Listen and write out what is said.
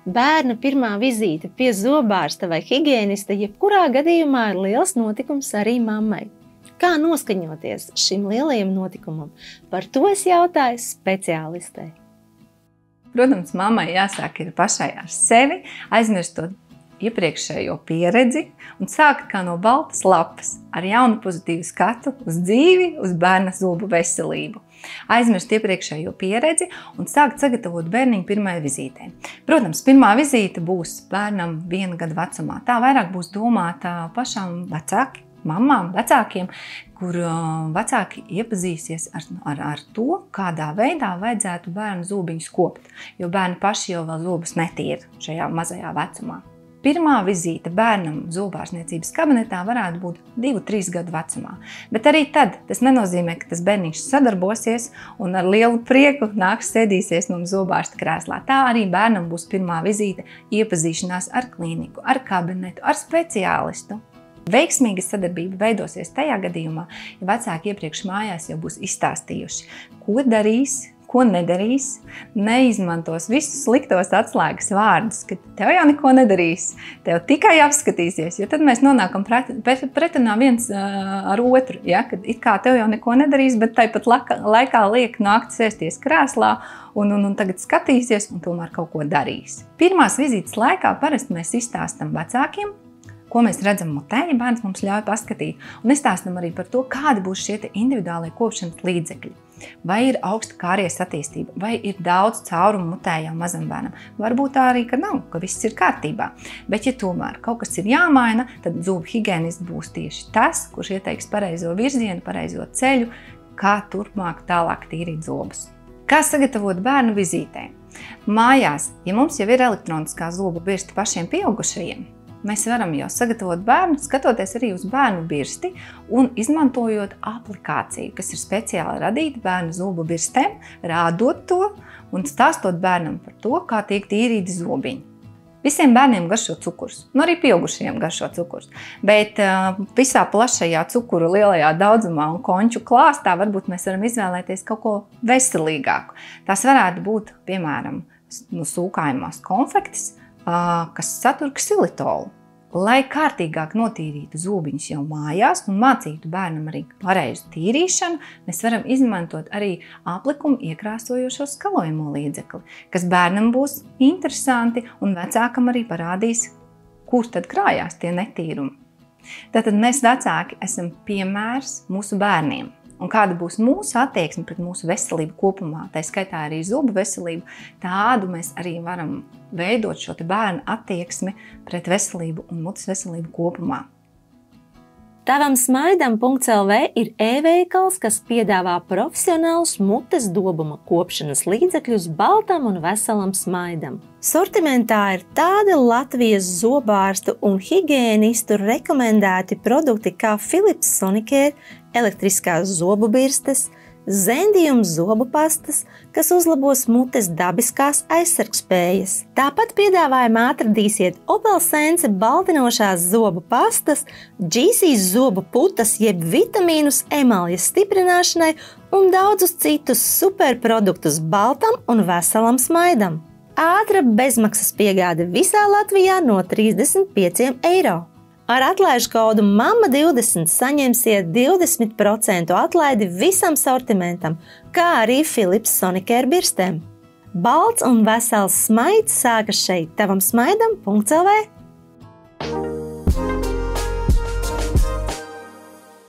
Bērna pirmā vizīte pie zobārsta vai higienista jebkurā gadījumā ir liels notikums arī mammai. Kā noskaņoties šim lielajam notikumam? Par to es jautāju speciālistei. Protams, mammai jāsāk ir pašai ar sevi, aizmirstot iepriekšējo pieredzi un sākt kā no baltas lapas ar jaunu pozitīvu skatu uz dzīvi, uz bērna zobu veselību. Aizmirst iepriekšējo pieredzi un sākt sagatavot bērniņu pirmajai vizītei. Protams, pirmā vizīte būs bērnam 1 gadu vecumā. Tā vairāk būs domāta pašām mamām, vecākiem, kur vecāki iepazīsies ar to, kādā veidā vajadzētu bērnu zobiņus kopt, jo bērni paši jau vēl zobus netīra šajā mazajā vecumā. Pirmā vizīte bērnam zobārstniecības kabinetā varētu būt 2-3 gadu vecumā, bet arī tad tas nenozīmē, ka tas bērniņš sadarbosies un ar lielu prieku nāks sēdīsies mums zobārsta krēslā. Tā arī bērnam būs pirmā vizīte iepazīšanās ar klīniku, ar kabinetu, ar speciālistu. Veiksmīga sadarbība veidosies tajā gadījumā, ja vecāki iepriekš mājās jau būs izstāstījuši, ko darīs, ko nedarīs, neizmantos visus sliktos atslēgas vārdus, ka tev jau neko nedarīs, tev tikai apskatīsies, jo tad mēs nonākam pretunā viens ar otru, ja? Kad it kā tev jau neko nedarīs, bet tāpat laikā liek nākt sēsties krēslā un tagad skatīsies un tomēr kaut ko darīs. Pirmās vizītes laikā parasti mēs izstāstam vecākiem, ko mēs redzam mutē, ja bērns mums ļauj paskatīt, un izstāstam arī par to, kādi būs šie individuālie kopšanas līdzekļi. Vai ir augsta kāries attīstība, vai ir daudz caurumu mutē jau mazam bērnam. Varbūt tā arī, ka nav, ka viss ir kārtībā. Bet, ja tomēr kaut kas ir jāmaina, tad zobu higienists būs tieši tas, kurš ieteiks pareizo virzienu, pareizo ceļu, kā turpmāk tālāk tīrīt zobus. Kā sagatavot bērnu vizītē? Mājās, ja mums jau ir elektroniskā zobu birsta pašiem pieaugušajiem, mēs varam jau sagatavot bērnu, skatoties arī uz bērnu birsti un izmantojot aplikāciju, kas ir speciāli radīta bērnu zobu birstēm, rādot to un stāstot bērnam par to, kā tiek tīrīti zobiņi. Visiem bērniem garšo cukurs, un arī pieaugušajiem garšo cukurs, bet visā plašajā cukuru lielajā daudzumā un konču klāstā varbūt mēs varam izvēlēties kaut ko veselīgāku. Tās varētu būt, piemēram, sūkājumās konfektes, kas satur ksilitolu. Lai kārtīgāk notīrītu zobiņus jau mājās un mācītu bērnam arī pareizu tīrīšanu, mēs varam izmantot arī aplikumu iekrāsojošo skalojamo līdzekli, kas bērnam būs interesanti un vecākam arī parādīs, kur tad krājās tie netīrumi. Tātad mēs vecāki esam piemērs mūsu bērniem. Un kāda būs mūsu attieksme pret mūsu veselību kopumā, tā skaitā arī zobu veselību, tādu mēs arī varam veidot šo bērnu attieksmi pret veselību un mutes veselību kopumā. Tavamsmaidam.lv ir e-veikals, kas piedāvā profesionālus mutes dobuma kopšanas līdzekļus baltam un veselam smaidam. Sortimentā ir tādi Latvijas zobārstu un higiēnistu rekomendēti produkti kā Philips Sonicare, elektriskās zobu birstes, Zendium zobu pastas, kas uzlabos mutes dabiskās aizsargspējas. Tāpat piedāvājumā atradīsiet Opel Sense baltinošās zobu pastas, GC zobu putas jeb vitamīnus emaljas stiprināšanai un daudzus citus superproduktus baltam un veselam smaidam. Ātra bezmaksas piegāde visā Latvijā no 35 €. Ar atlaižu kodu MAMMA20 saņemsiet 20% atlaidi visam sortimentam, kā arī Philips Sonicare birstēm. Balts un vesels smaids sākas šeit tavamsmaidam.lv.